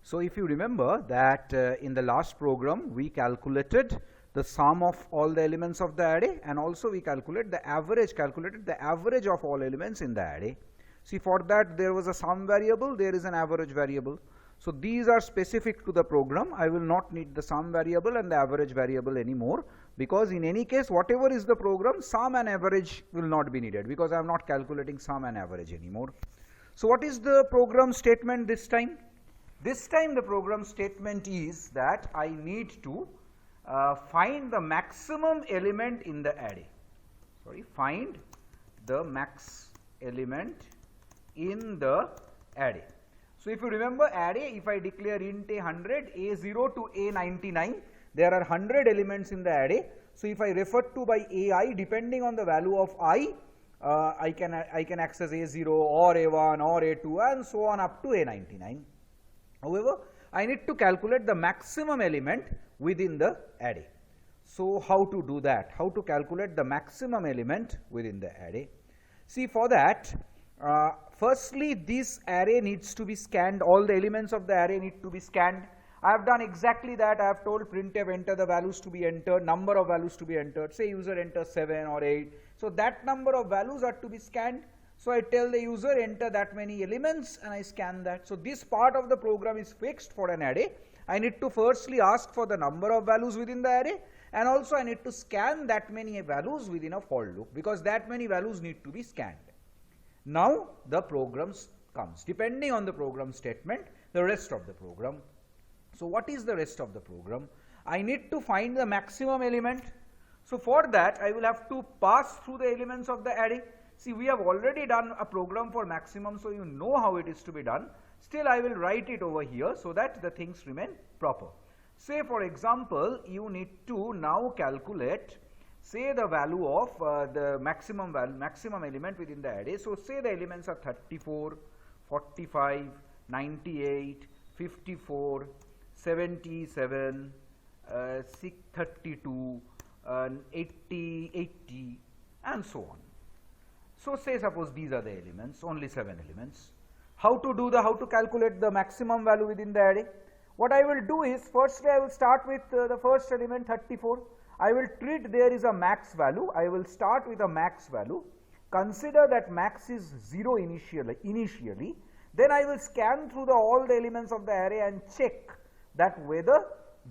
So if you remember that in the last program we calculated the sum of all the elements of the array, and also we calculated the average of all elements in the array. See, for that there was a sum variable, there is an average variable. So these are specific to the program. I will not need the sum variable and the average variable anymore, because in any case whatever is the program, sum and average will not be needed, because I am not calculating sum and average anymore. So what is the program statement this time? This time the program statement is that I need to find the maximum element in the array. Find the max element in the array. So if you remember array, if I declare int a100, a0 to a99, there are 100 elements in the array. So if I refer to by ai, depending on the value of I can access a0 or a1 or a2 and so on up to a99. However, I need to calculate the maximum element within the array. So how to do that? How to calculate the maximum element within the array? See, for that, firstly this array needs to be scanned. All the elements of the array need to be scanned. I have done exactly that. I have told printf enter the values to be entered, number of values to be entered. Say user enters 7 or 8. So that number of values are to be scanned. So I tell the user enter that many elements and I scan that. So this part of the program is fixed for an array. I need to firstly ask for the number of values within the array, and also I need to scan that many values within a for loop, because that many values need to be scanned. Now the program comes. Depending on the program statement, the rest of the program. So what is the rest of the program? I need to find the maximum element. So for that I will have to pass through the elements of the array. See, we have already done a program for maximum, so you know how it is to be done. Still I will write it over here so that the things remain proper. Say for example, you need to now calculate, say the value of the maximum element within the array. So say the elements are 34, 45, 98, 54, 77, 632, 80, 80 and so on. So say suppose these are the elements, only 7 elements. How to calculate the maximum value within the array? What I will do is, firstly I will start with the first element 34. I will treat there is a max value. I will start with a max value. Consider that max is 0 initially. Then I will scan through all the elements of the array and check that whether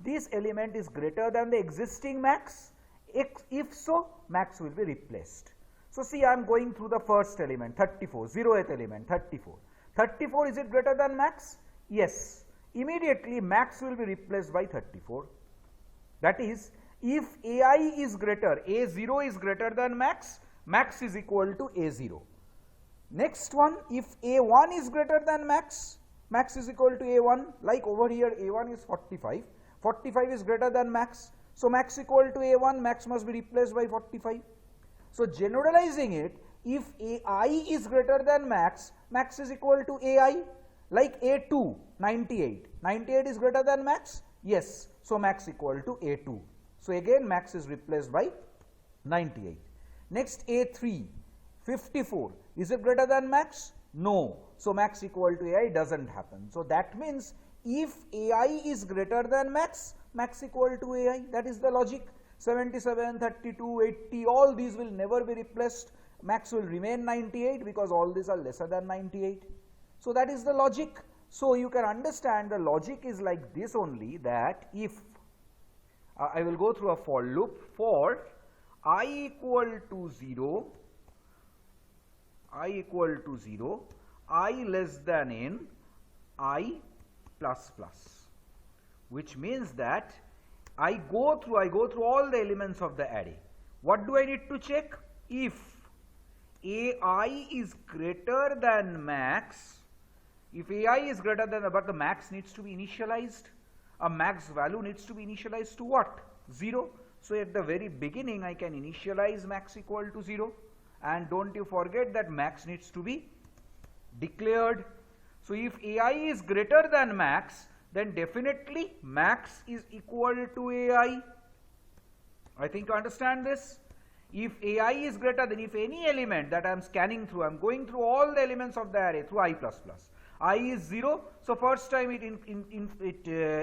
this element is greater than the existing max. If so, max will be replaced. So see, I am going through the first element 34, 0th element 34. 34, is it greater than max? Yes. Immediately max will be replaced by 34. That is, if ai is greater, a0 is greater than max, max is equal to a0. Next one, if a1 is greater than max, max is equal to a1. Like over here a1 is 45, 45 is greater than max. So max equal to a1, max must be replaced by 45. So generalizing it, if ai is greater than max, max is equal to ai. Like a2, 98, 98 is greater than max? Yes, so max equal to a2. So again max is replaced by 98. Next a3, 54, is it greater than max? No, so max equal to ai doesn't happen. So that means if ai is greater than max, max equal to ai, that is the logic. 77, 32, 80, all these will never be replaced. Max will remain 98 because all these are lesser than 98. So that is the logic. So you can understand the logic is like this only, that if I will go through a for loop for I equal to 0, I less than n, I plus plus, which means that I go through all the elements of the array. What do I need to check? If ai is greater than max, if ai is greater than, but the max needs to be initialized, a max value needs to be initialized to what? 0. So at the very beginning I can initialize max equal to 0, and don't you forget that max needs to be declared. So if ai is greater than max, then definitely max is equal to ai. I think you understand this. If ai is greater than, if any element that I am scanning through, I am going through all the elements of the array through I++. I is 0, so first time it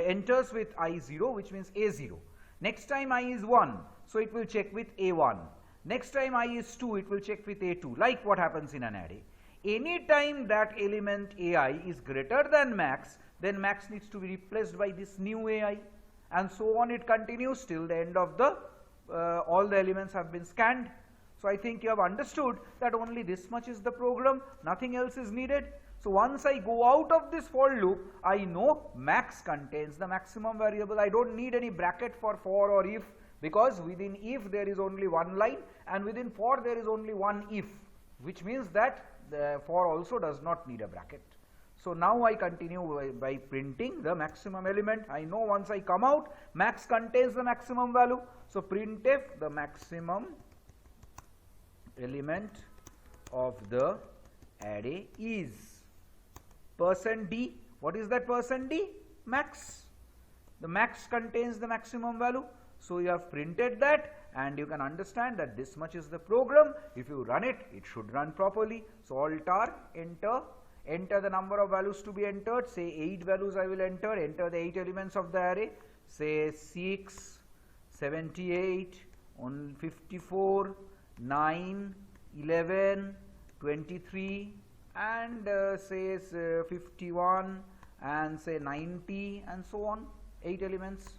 enters with I 0, which means A 0. Next time I is 1, so it will check with A 1. Next time I is 2, it will check with A 2, like what happens in an array. Any time that element AI is greater than max, then max needs to be replaced by this new AI, and so on it continues till the end of the all the elements have been scanned. So I think you have understood that only this much is the program, nothing else is needed. So once I go out of this for loop, I know max contains the maximum variable. I don't need any bracket for or if, because within if there is only one line and within for there is only one if, which means that the for also does not need a bracket. So now I continue by printing the maximum element. I know once I come out, max contains the maximum value. So printf the maximum element of the array is %d. What is that %d? Max. The max contains the maximum value. So you have printed that, and you can understand that this much is the program. If you run it, it should run properly. So Alt-R, enter the number of values to be entered. Say 8 values I will enter the 8 elements of the array. Say 6, 78, 54, 9, 11, 23, and says 51, and say 90, and so on, 8 elements.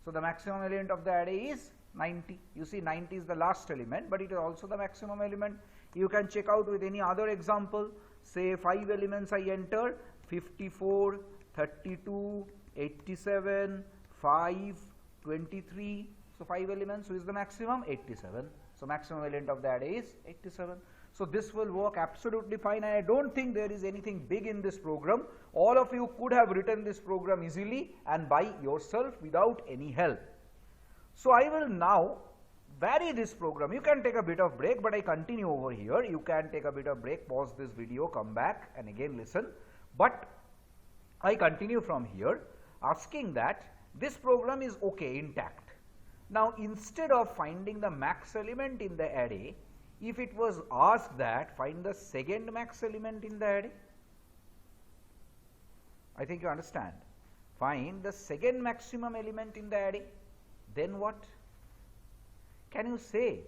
So the maximum element of the array is 90. You see 90 is the last element, but it is also the maximum element. You can check out with any other example. Say 5 elements I enter, 54, 32, 87, 5, 23. So 5 elements, so is the maximum 87. So maximum element of the array is 87. So this will work absolutely fine, and I don't think there is anything big in this program. All of you could have written this program easily and by yourself without any help. So I will now vary this program. You can take a bit of break, but I continue over here. You can take a bit of break, pause this video, come back and again listen. But I continue from here, asking that this program is okay, intact. Now instead of finding the max element in the array, if it was asked that find the second max element in the array, I think you understand. Find the second maximum element in the array, then what? Can you say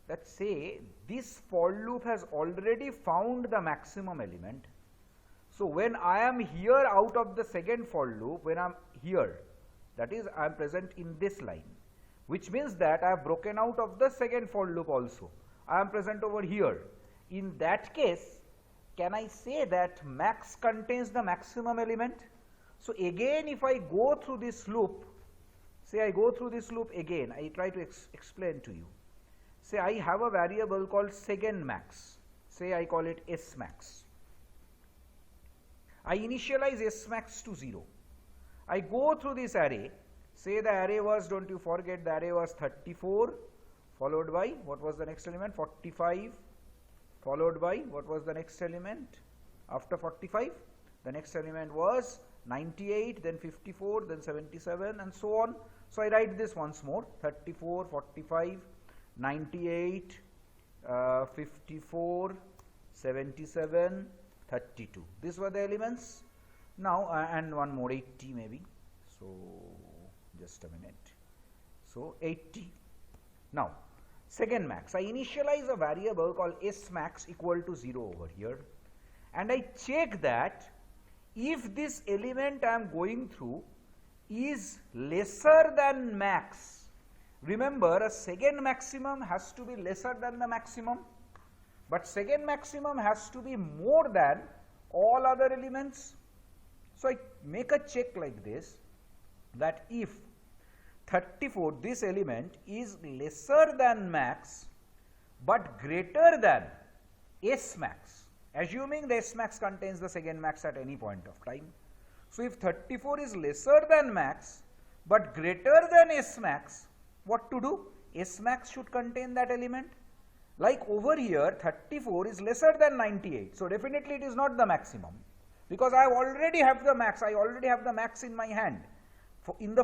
that, say this for loop has already found the maximum element. So when I am here out of the second for loop, when I am here, that is I am present in this line, which means that I have broken out of the second for loop also. I am present over here. In that case, can I say that max contains the maximum element? So again, if I go through this loop, say I go through this loop again, I try to explain to you. Say I have a variable called second max. Say I call it S max. I initialize S max to 0. I go through this array. Say the array was, don't you forget, the array was 34. Followed by, what was the next element? 45, followed by, what was the next element after 45? The next element was 98, then 54, then 77, and so on. So I write this once more: 34, 45, 98, 54, 77, 32. These were the elements. Now, and one more, 80 maybe. So, just a minute. So, 80. Now, second max, I initialize a variable called S max equal to 0 over here, and I check that if this element I am going through is lesser than max. Remember, a second maximum has to be lesser than the maximum, but second maximum has to be more than all other elements. So I make a check like this, that if 34, this element, is lesser than max but greater than S max, assuming the S max contains the second max at any point of time. So if 34 is lesser than max but greater than S max, what to do? S max should contain that element. Like over here, 34 is lesser than 98, so definitely it is not the maximum, because I already have the max. I already have the max in my hand. In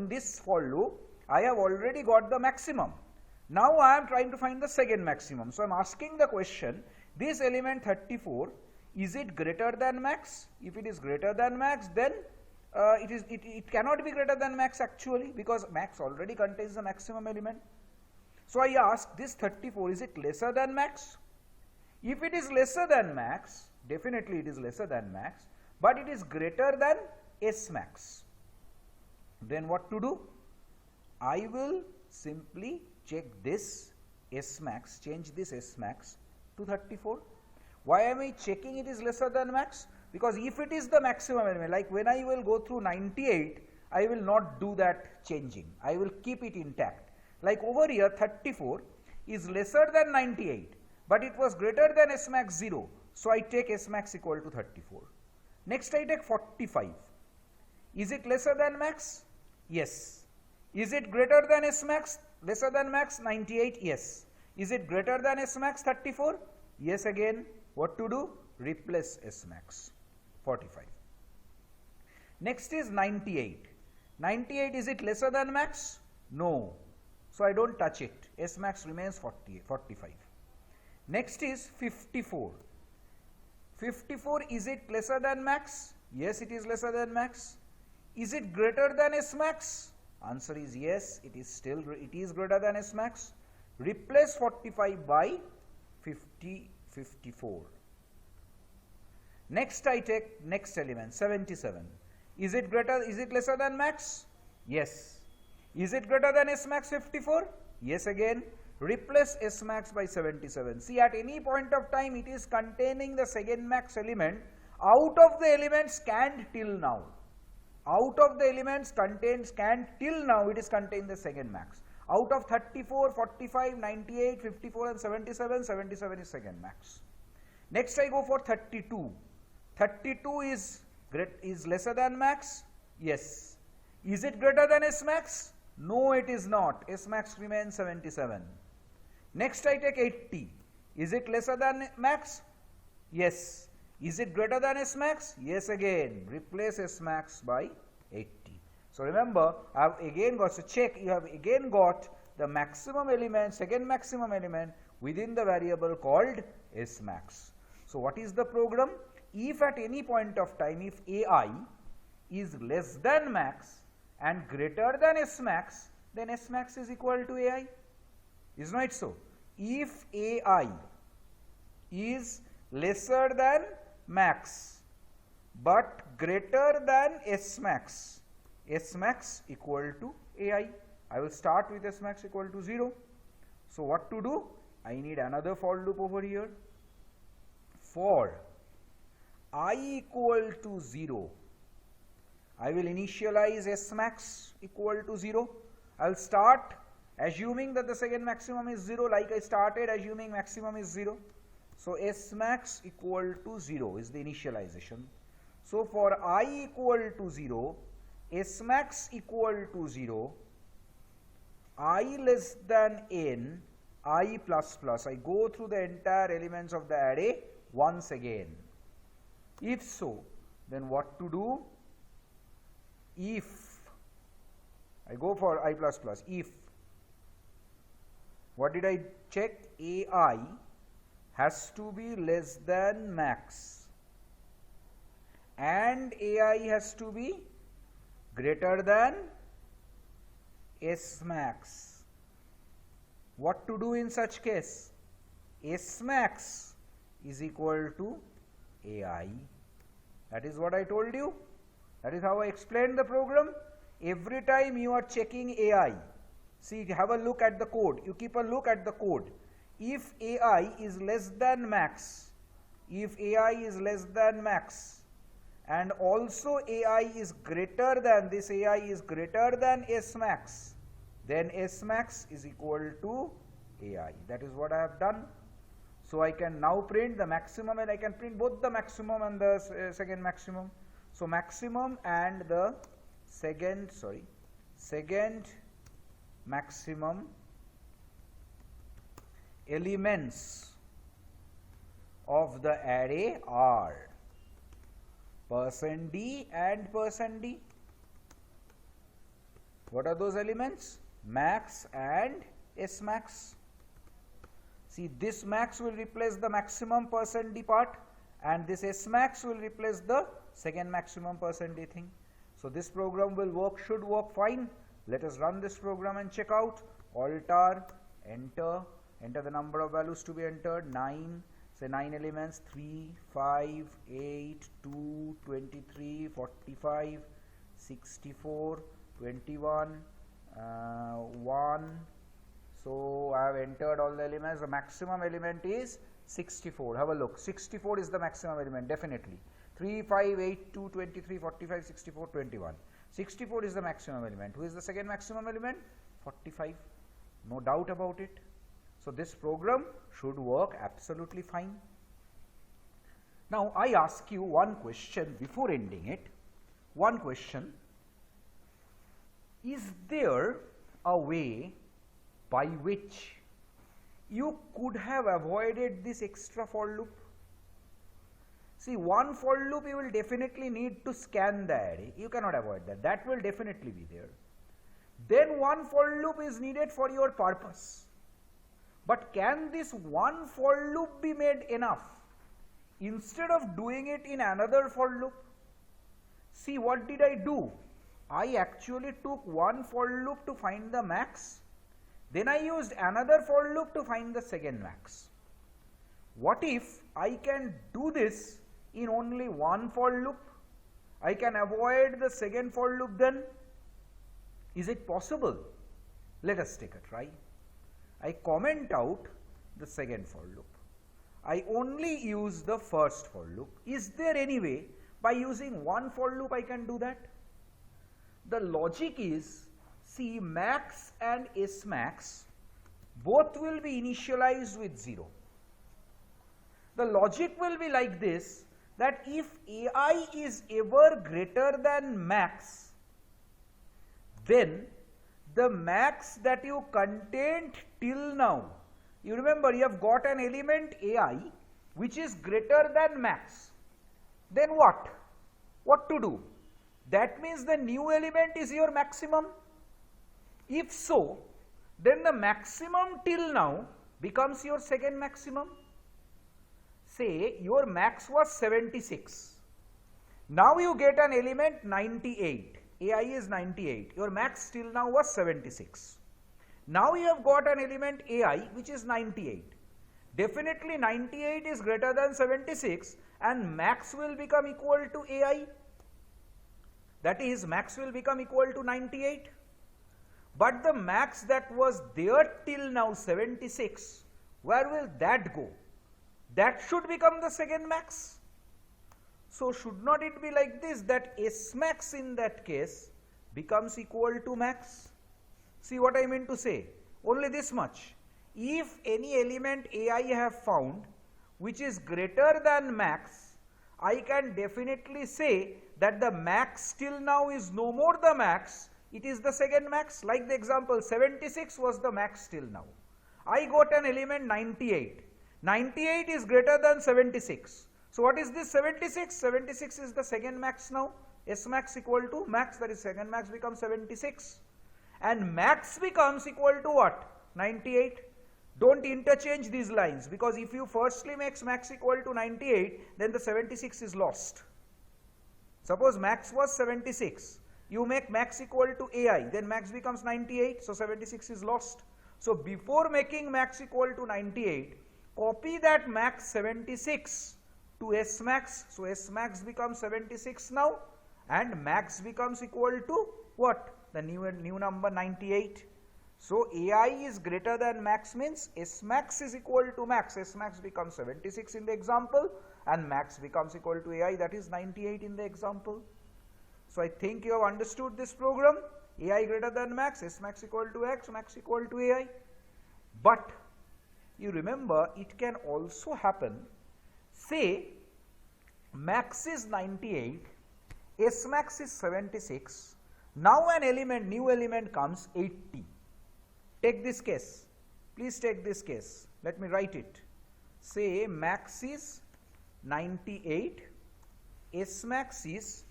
this for loop, I have already got the maximum. Now I am trying to find the second maximum. So I am asking the question, this element 34 Is it greater than max? If it is greater than max, then it cannot be greater than max actually, because max already contains the maximum element. So I ask, this 34, is it lesser than max? If it is lesser than max, definitely it is lesser than max, but it is greater than S max. Then what to do? I will simply check this S max, change this S max to 34. Why am I checking it is lesser than max? Because if it is the maximum element, like when I will go through 98, I will not do that changing. I will keep it intact. Like over here, 34 is lesser than 98, but it was greater than S max 0. So I take S max equal to 34. Next I take 45. Is it lesser than max? Yes. Is it greater than S max? Lesser than max 98? Yes. Is it greater than S max 34? Yes again. What to do? Replace S max 45. Next is 98. 98, is it lesser than max? No. So I don't touch it. S max remains 45. Next is 54. 54, is it lesser than max? Yes, it is lesser than max. Is it greater than S max? Answer is yes, it is greater than S max. Replace 45 by 54. Next I take next element, 77. Is it lesser than max? Yes. Is it greater than S max 54? Yes again. Replace S max by 77. See, at any point of time it is containing the second max element out of the elements scanned till now. Out of the elements scanned till now, it is contained the second max. Out of 34, 45, 98, 54 and 77, 77 is second max. Next I go for 32. 32 is lesser than max? Yes. Is it greater than S max? No, it is not. S max remains 77. Next I take 80. Is it lesser than max? Yes. Is it greater than S max? Yes again. Replace S max by 80. So remember, I have again got to check, you have again got the maximum element, second maximum element within the variable called S max. So what is the program? If at any point of time, if AI is less than max and greater than S max, then S max is equal to AI. Is not so? If AI is lesser than max but greater than S max equal to AI. I will start with S max equal to 0. So what to do? I need another for loop over here. For I equal to 0, I will initialize S max equal to 0. I will start assuming that the second maximum is 0, like I started assuming maximum is 0. So S max equal to 0 is the initialization. So for I equal to 0, S max equal to 0, I less than n, I plus plus. I go through the entire elements of the array once again. If so, then what to do? If I go for I plus plus, if, what did I check? AI has to be less than max and AI has to be greater than S max. What to do in such case? S max is equal to AI. That is what I told you. That is how I explained the program. Every time you are checking AI, see, have a look at the code. You keep a look at the code. If AI is less than max, if AI is less than max, and also AI is greater than, this AI is greater than S max, then S max is equal to AI. That is what I have done. So I can now print the maximum, and I can print both the maximum and the second maximum. So maximum and the second maximum elements of the array are %d and %d. What are those elements? Max and S max. See, this max will replace the maximum %d part, and this S max will replace the second maximum percent thing. So this program will work, should work fine. Let us run this program and check out. Alter, enter the number of values to be entered, 9, say 9 elements, 3, 5, 8, 2, 23, 45, 64, 21, 1. So I have entered all the elements. The maximum element is 64. Have a look. 64 is the maximum element, definitely. 3, 5, 8, 2, 23, 45, 64, 21. 64 is the maximum element. Who is the second maximum element? 45. No doubt about it. So this program should work absolutely fine. Now I ask you one question before ending it. One question. Is there a way by which you could have avoided this extra for loop? See, one for loop you will definitely need to scan the array. You cannot avoid that. That will definitely be there. Then one for loop is needed for your purpose. But can this one for loop be made enough? Instead of doing it in another for loop, see what did I do? I actually took one for loop to find the max. Then I used another for loop to find the second max. What if I can do this in only one for loop? I can avoid the second for loop then? Is it possible? Let us take a try. I comment out the second for loop. I only use the first for loop. Is there any way by using one for loop I can do that? The logic is, see, max and S max both will be initialized with 0. The logic will be like this, that if AI is ever greater than max, then the max that you contained till now, you remember you have got an element AI which is greater than max. Then what? What to do? That means the new element is your maximum. If so, then the maximum till now becomes your second maximum. Say your max was 76. Now you get an element 98. AI is 98. Your max till now was 76. Now you have got an element AI which is 98. Definitely 98 is greater than 76 and max will become equal to AI. That is, max will become equal to 98. But the max that was there till now 76, where will that go? That should become the second max. So should not it be like this, that S max in that case becomes equal to max? See what I mean to say? Only this much. If any element AI I have found which is greater than max, I can definitely say that the max till now is no more the max, it is the second max. Like the example, 76 was the max till now. I got an element 98. 98 is greater than 76. So what is this 76? 76 is the second max now. S max equal to max, that is second max becomes 76. And max becomes equal to what? 98. Don't interchange these lines, because if you firstly makes max equal to 98, then the 76 is lost. Suppose max was 76. You make max equal to AI, then max becomes 98, so 76 is lost. So before making max equal to 98, copy that max 76 to S max. So S max becomes 76 now, and max becomes equal to what? The new number 98. So AI is greater than max means S max is equal to max. S max becomes 76 in the example and max becomes equal to AI, that is 98 in the example. So I think you have understood this program. AI greater than max, S max equal to X, max equal to AI. But you remember it can also happen, say max is 98, S max is 76, now an element, new element comes 80. Take this case, please take this case, let me write it. Say max is 98, S max is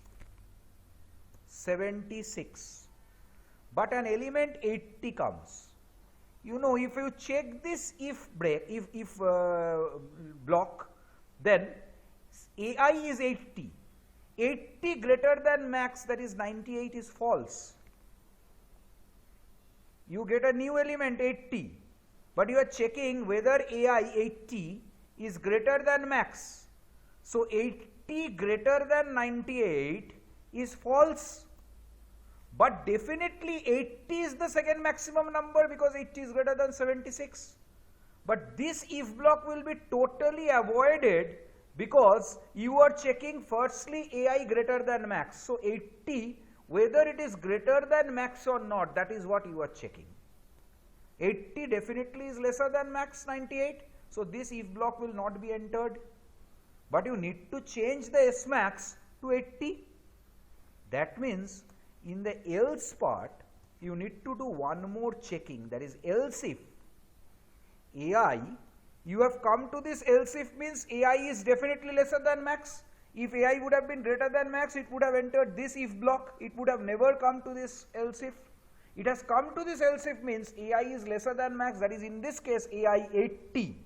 76, but an element 80 comes. You know, if you check this if block, then AI is 80. 80 greater than max, that is 98, is false. You get a new element 80, but you are checking whether AI 80 is greater than max. So 80 greater than 98 is false, but definitely 80 is the second maximum number because 80 is greater than 76. But this if block will be totally avoided because you are checking firstly AI greater than max. So 80, whether it is greater than max or not, that is what you are checking. 80 definitely is lesser than max 98, so this if block will not be entered. But you need to change the S max to 80. That means in the else part, you need to do one more checking, that is else if AI, you have come to this else if means AI is definitely lesser than max. If AI would have been greater than max, it would have entered this if block, it would have never come to this else if. It has come to this else if means AI is lesser than max, that is in this case AI 80.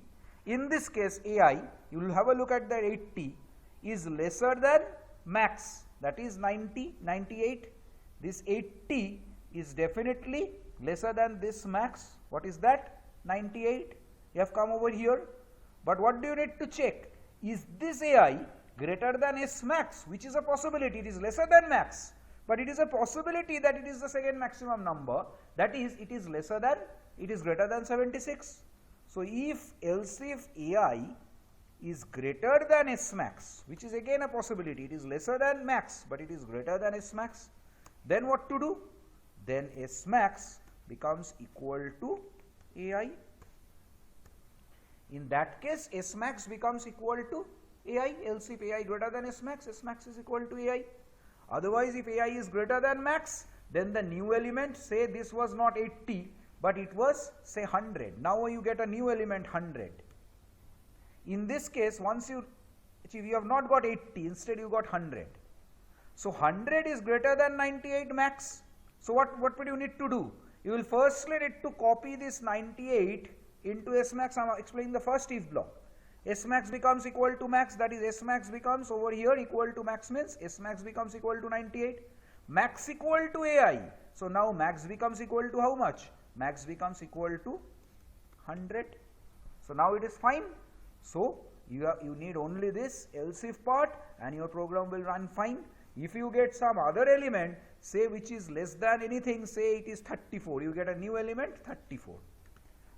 In this case AI, you will have a look at that 80 is lesser than max, that is 90, 98. This 80 is definitely lesser than this max. What is that? 98. You have come over here. But what do you need to check? Is this AI greater than S max, which is a possibility. It is lesser than max, but it is a possibility that it is the second maximum number, that is it is lesser than, it is greater than 76. So if else if AI is greater than S max, which is again a possibility, it is lesser than max but it is greater than S max, then what to do? Then S max becomes equal to AI. In that case, S max becomes equal to AI, else if AI greater than S max is equal to AI. Otherwise, if AI is greater than max, then the new element, say this was not 80, but it was say 100. Now you get a new element 100. In this case, once you have not got 80, instead you got 100. So 100 is greater than 98 max. So what would you need to do? You will firstly need to copy this 98 into S max. I am explaining the first if block. S max becomes equal to max, that is S max becomes over here equal to max means S max becomes equal to 98. Max equal to AI. So now max becomes equal to how much? Max becomes equal to 100. So now it is fine. So you need only this else if part and your program will run fine. If you get some other element, say which is less than anything, say it is 34, you get a new element 34.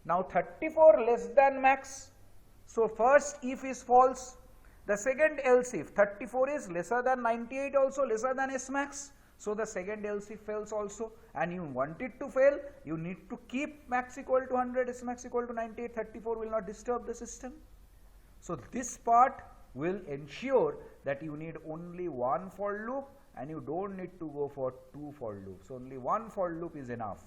Now 34 less than max. So first if is false, the second else if 34 is lesser than 98 also, lesser than S max. So the second else if fails also, and you want it to fail, you need to keep max equal to 100, S max equal to 98, 34 will not disturb the system. So this part will ensure that you need only one for loop and you don't need to go for two for loops. Only one for loop is enough.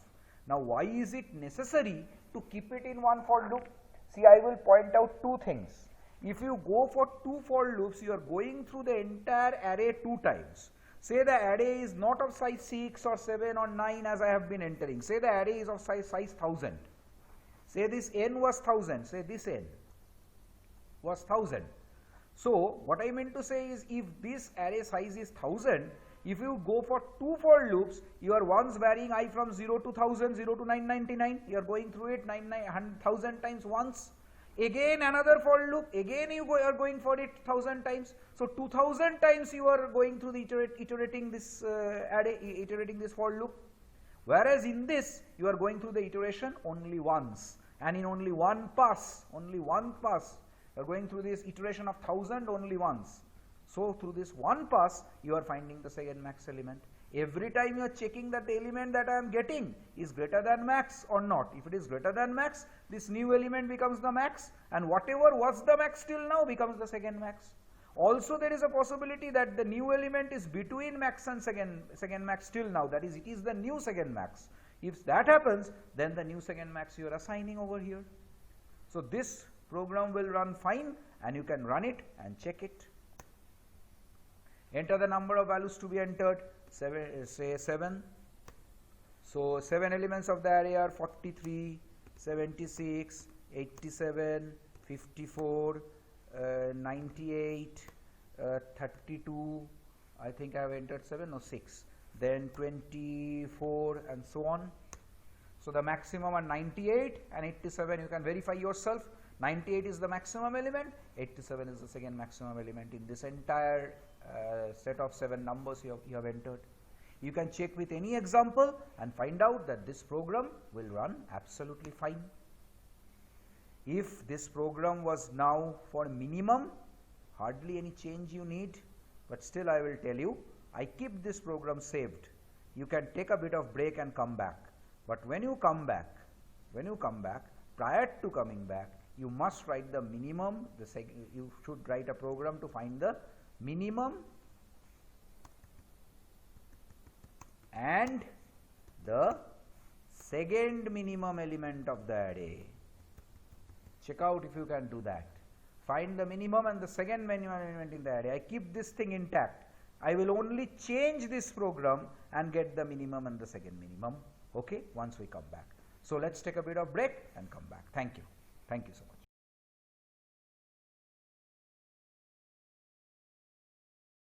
Now why is it necessary to keep it in one for loop? See, I will point out two things. If you go for two for loops, you are going through the entire array two times. Say the array is not of size 6 or 7 or 9 as I have been entering. Say the array is of size 1000. Say this n was 1000. Say this n was 1000. So what I meant to say is, if this array size is 1000, if you go for two for loops, you are once varying I from 0 to 1000, 0 to 999, you are going through it 1000 times once. Again another for loop, again you are going for it 1000 times. So 2000 times you are going through the iterating this array, iterating this for loop. Whereas in this, you are going through the iteration only once, and in only one pass, you are going through this iteration of 1000 only once. So through this one pass, you are finding the second max element. Every time you are checking that the element that I am getting is greater than max or not. If it is greater than max, this new element becomes the max, and whatever was the max till now becomes the second max. Also there is a possibility that the new element is between max and second max till now, that is, it is the new second max. If that happens, then the new second max you are assigning over here. So this program will run fine, and you can run it and check it. Enter the number of values to be entered, say 7. So 7 elements of the array are 43, 76, 87, 54, 98, 32, I think I have entered 7 or 6, then 24 and so on. So the maximum are 98 and 87, you can verify yourself. 98 is the maximum element, 87 is the second maximum element in this entire set of 7 numbers you have entered. You can check with any example and find out that this program will run absolutely fine. If this program was now for minimum, hardly any change you need, but still I will tell you, I keep this program saved. You can take a bit of break and come back, but when you come back, prior to coming back, you must write the minimum, you should write a program to find the minimum and the second minimum element of the array. Check out if you can do that. Find the minimum and the second minimum element in the array. I keep this thing intact. I will only change this program and get the minimum and the second minimum, okay, once we come back. So let's take a bit of break and come back. Thank you. Thank you so much.